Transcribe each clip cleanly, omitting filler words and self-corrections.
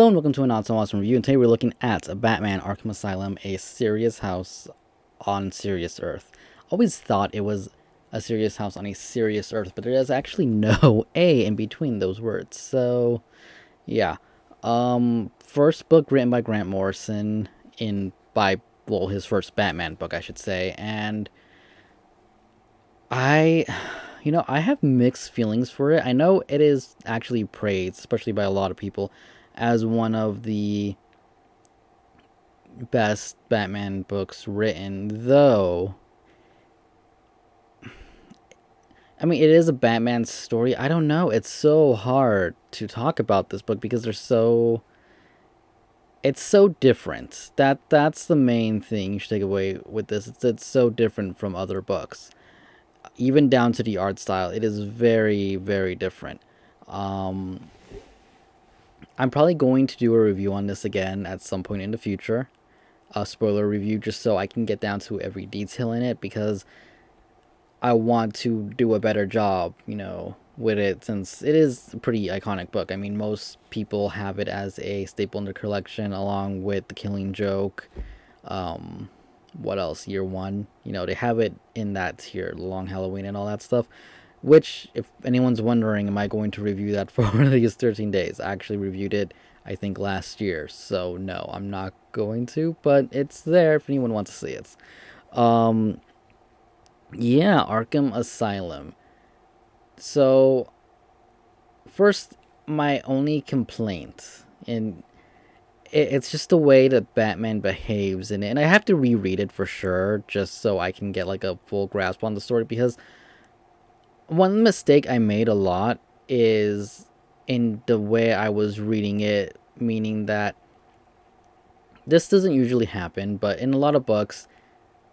And welcome to a not so awesome review. And today we're looking at a Batman Arkham Asylum, a serious house on serious Earth. Always thought it was a serious house on a serious Earth, but there is actually no A in between those words. So, yeah. First book written by Grant Morrison his first Batman book, I should say. And I I have mixed feelings for it. I know it is actually praised, especially by a lot of people, as one of the best Batman books written, though. I mean, it is a Batman story. I don't know. It's so hard to talk about this book because it's so different. That's the main thing you should take away with this. It's so different from other books. Even down to the art style, it is very, very different. Um, I'm probably going to do a review on this again at some point in the future. A spoiler review, just so I can get down to every detail in it, because I want to do a better job, with it, since it is a pretty iconic book. I mean, most people have it as a staple in their collection, along with The Killing Joke. Um, what else? Year One. They have it in that tier, Long Halloween and all that stuff. Which, if anyone's wondering, am I going to review that for these 13 days? I actually reviewed it, I think, last year. So, no, I'm not going to, but it's there if anyone wants to see it. Um, yeah, Arkham Asylum. So, first, my only complaint, and it's just the way that Batman behaves in it. And I have to reread it for sure, just so I can get like a full grasp on the story, because one mistake I made a lot is in the way I was reading it, meaning that this doesn't usually happen, but in a lot of books,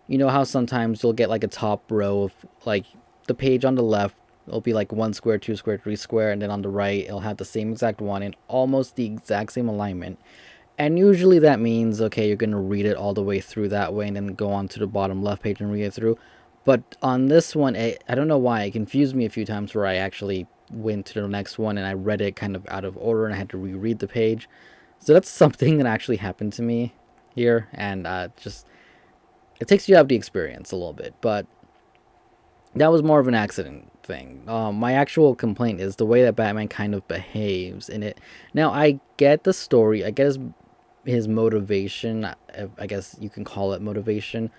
you know how sometimes you'll get like a top row of like the page on the left, it'll be like 1 square, 2 square, 3 square, and then on the right, it'll have the same exact one in almost the exact same alignment. And usually that means, okay, you're going to read it all the way through that way and then go on to the bottom left page and read it through. But on this one, I don't know why, it confused me a few times where I actually went to the next one and I read it kind of out of order and I had to reread the page. So that's something that actually happened to me here, and just it takes you out of the experience a little bit. But that was more of an accident thing. My actual complaint is the way that Batman kind of behaves in it. Now, I get the story, I get his motivation, I guess you can call it motivation,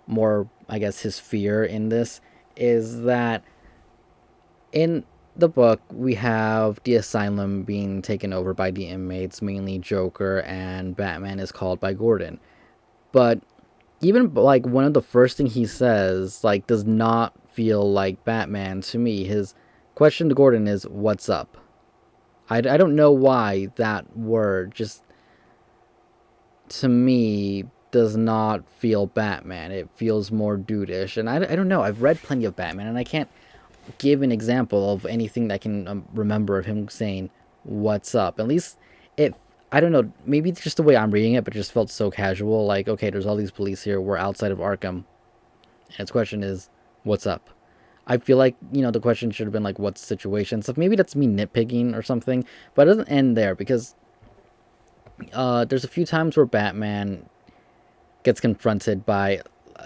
more, I guess, his fear in this is that in the book we have the asylum being taken over by the inmates, mainly Joker, and Batman is called by Gordon. But even like one of the first thing he says like does not feel like Batman to me. His question to Gordon is, "What's up?" I don't know why that word just to me does not feel Batman. It feels more dudeish, and I don't know. I've read plenty of Batman, and I can't give an example of anything that I can remember of him saying "What's up?" At least it. I don't know. Maybe it's just the way I'm reading it, but it just felt so casual. Like, okay, there's all these police here. We're outside of Arkham, and its question is, "What's up?" I feel like the question should have been like, "What's the situation?" So maybe that's me nitpicking or something, but it doesn't end there, because there's a few times where Batman gets confronted by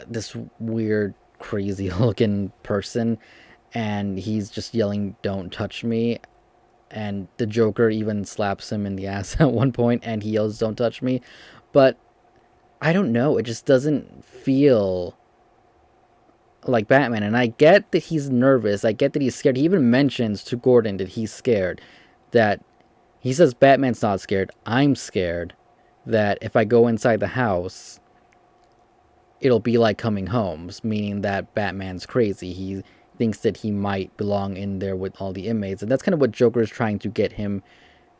this weird, crazy looking person, and he's just yelling, "Don't touch me." And the Joker even slaps him in the ass at one point, and he yells, "Don't touch me." But I don't know, it just doesn't feel like Batman. And I get that he's nervous, I get that he's scared. He even mentions to Gordon that he's scared, that he says Batman's not scared, I'm scared, that if I go inside the house, it'll be like coming home, meaning that Batman's crazy. He thinks that he might belong in there with all the inmates, and that's kind of what Joker is trying to get him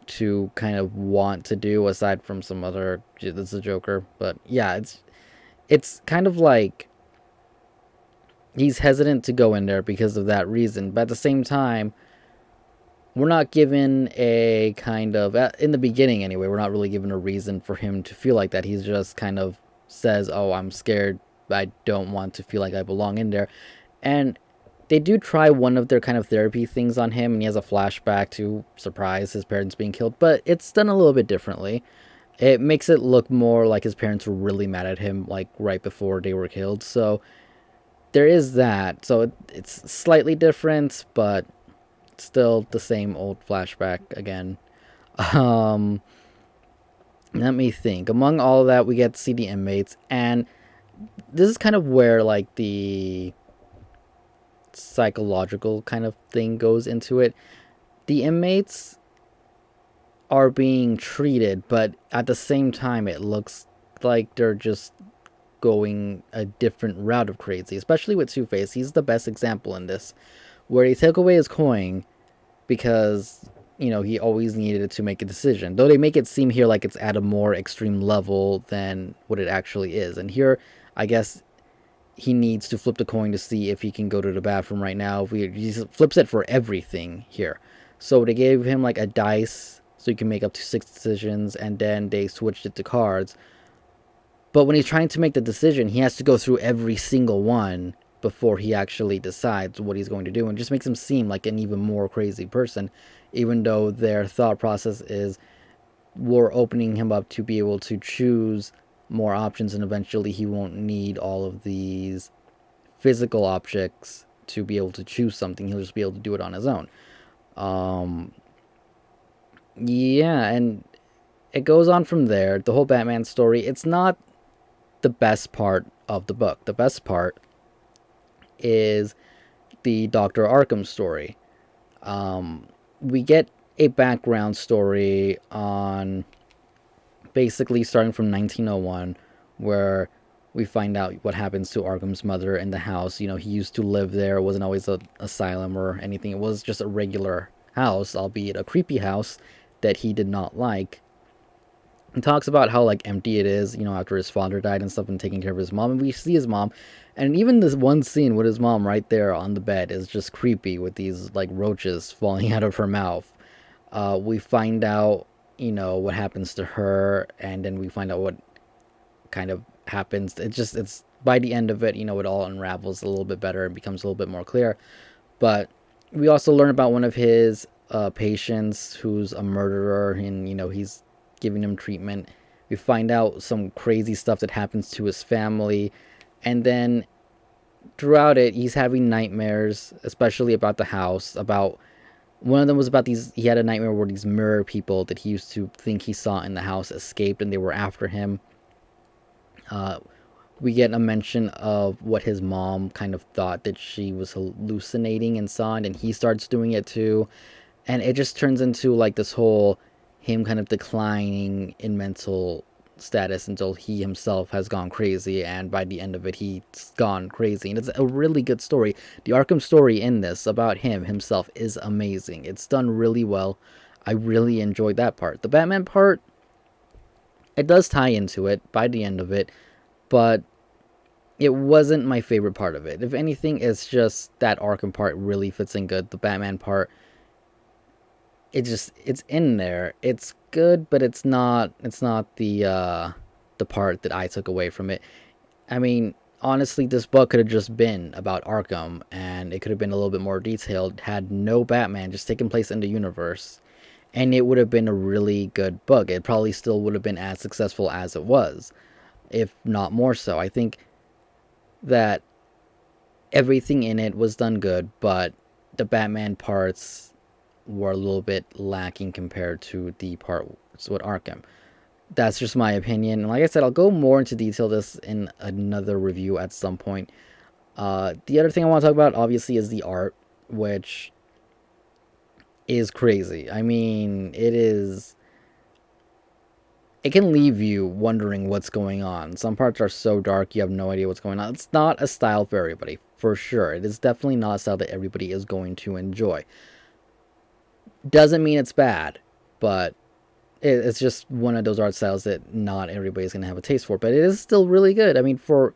to kind of want to do, aside from some other, this is a Joker. But yeah, it's kind of like he's hesitant to go in there because of that reason. But at the same time, we're not given a kind of, in the beginning anyway, we're not really given a reason for him to feel like that. He's just kind of says, "Oh, I'm scared, I don't want to feel like I belong in there." And They do try one of their kind of therapy things on him, and he has a flashback to surprise his parents being killed, but it's done a little bit differently. It makes it look more like his parents were really mad at him, like right before they were killed. So there is that. So it's slightly different, but still the same old flashback again. Um, Let me think. Among all of that, we get to see the inmates, and this is kind of where like the psychological kind of thing goes into it. The inmates are being treated, but at the same time, it looks like they're just going a different route of crazy, especially with Two Face. He's the best example in this, where they took away his coin because he always needed it to make a decision. Though they make it seem here like it's at a more extreme level than what it actually is. And here, I guess he needs to flip the coin to see if he can go to the bathroom right now. He flips it for everything here. So they gave him like a dice so he can make up to 6 decisions, and then they switched it to cards. But when he's trying to make the decision, he has to go through every single one before he actually decides what he's going to do, and just makes him seem like an even more crazy person, even though their thought process is we're opening him up to be able to choose more options, and eventually he won't need all of these physical objects to be able to choose something. He'll just be able to do it on his own. Um, yeah, and it goes on from there. The whole Batman story, it's not the best part of the book. The best part is the Dr. Arkham story. We get a background story on basically starting from 1901, where we find out what happens to Arkham's mother in the house. He used to live there. It wasn't always an asylum or anything. It was just a regular house, albeit a creepy house that he did not like. He talks about how like empty it is, after his father died and stuff, and taking care of his mom. And we see his mom, and even this one scene with his mom right there on the bed is just creepy with these like roaches falling out of her mouth. We find out, what happens to her, and then we find out what kind of happens. It's by the end of it, it all unravels a little bit better and becomes a little bit more clear. But we also learn about one of his patients who's a murderer, and he's giving him treatment. We find out some crazy stuff that happens to his family, and then throughout it, he's having nightmares, especially about the house. About one of them was about these. He had a nightmare where these mirror people that he used to think he saw in the house escaped, and they were after him. Uh, we get a mention of what his mom kind of thought that she was hallucinating and saw, and he starts doing it too. And it just turns into like this whole him kind of declining in mental status until he himself has gone crazy, and by the end of it he's gone crazy. And it's a really good story. The Arkham story in this about him himself is amazing. It's done really well. I really enjoyed that part. The Batman part, it does tie into it by the end of it, but it wasn't my favorite part of it. If anything, it's just that Arkham part really fits in good. The Batman part, it's in there. It's good, but it's not the part that I took away from it. I mean, honestly, this book could have just been about Arkham, and it could have been a little bit more detailed, had no Batman, just taking place in the universe, and it would have been a really good book. It probably still would have been as successful as it was, if not more so. I think that everything in it was done good, but the Batman parts were a little bit lacking compared to the parts with Arkham. That's just my opinion. And like I said, I'll go more into detail this in another review at some point. The other thing I want to talk about, obviously, is the art, which is crazy. I mean, it can leave you wondering what's going on. Some parts are so dark you have no idea what's going on. It's not a style for everybody, for sure. It is definitely not a style that everybody is going to enjoy. Doesn't mean it's bad, but it's just one of those art styles that not everybody's going to have a taste for. But it is still really good. I mean, for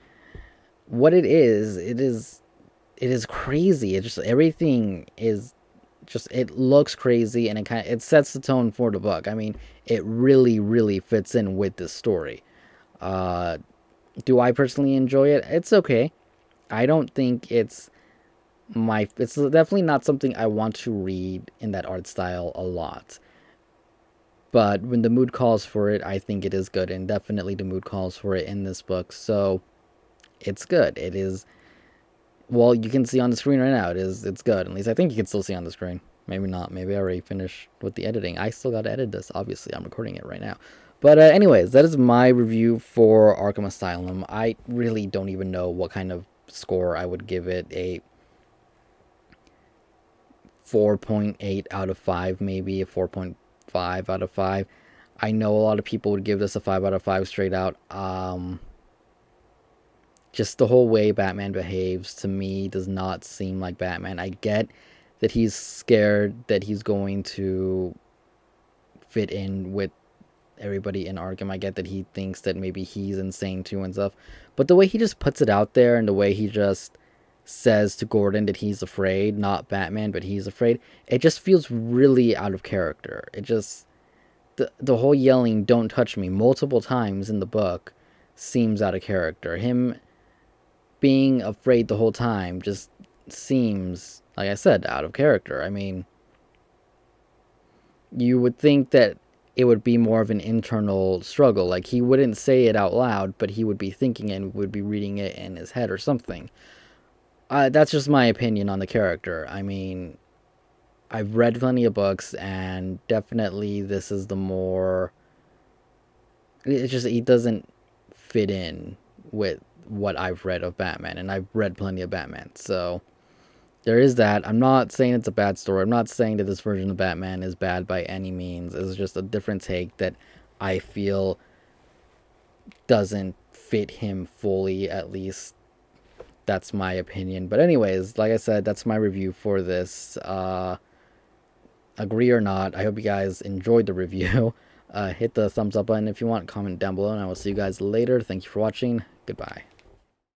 what it is crazy. It just, everything is just, it looks crazy, and it sets the tone for the book. I mean, it really, really fits in with this story. Do I personally enjoy it? It's okay. I don't think it's it's definitely not something I want to read in that art style a lot. But when the mood calls for it, I think it is good, and definitely the mood calls for it in this book. So it's good. It is, well, you can see on the screen right now. It's good. At least I think you can still see on the screen. Maybe not. Maybe I already finished with the editing. I still got to edit this. Obviously, I'm recording it right now. But anyways, that is my review for Arkham Asylum. I really don't even know what kind of score I would give it. A 4.8 out of 5, maybe a 4.5 out of 5. I know a lot of people would give this a 5 out of 5 straight out. Just the whole way Batman behaves to me does not seem like Batman. I get that he's scared that he's going to fit in with everybody in Arkham. I get that he thinks that maybe he's insane too and stuff. But the way he just puts it out there and the way he just says to Gordon that he's afraid, not Batman, but he's afraid, it just feels really out of character. It just, the whole yelling "Don't touch me" multiple times in the book seems out of character. Him being afraid the whole time just seems, like I said, out of character. I mean, you would think that it would be more of an internal struggle. Like, he wouldn't say it out loud, but he would be thinking it and would be reading it in his head or something. That's just my opinion on the character. I mean, I've read plenty of books, and definitely this is the more. It's just, he doesn't fit in with what I've read of Batman, and I've read plenty of Batman, so there is that. I'm not saying it's a bad story. I'm not saying that this version of Batman is bad by any means. It's just a different take that I feel doesn't fit him fully, at least. That's my opinion. But anyways, like I said, that's my review for this. Agree or not, I hope you guys enjoyed the review. Hit the thumbs up button if you want. Comment down below, and I will see you guys later. Thank you for watching. Goodbye.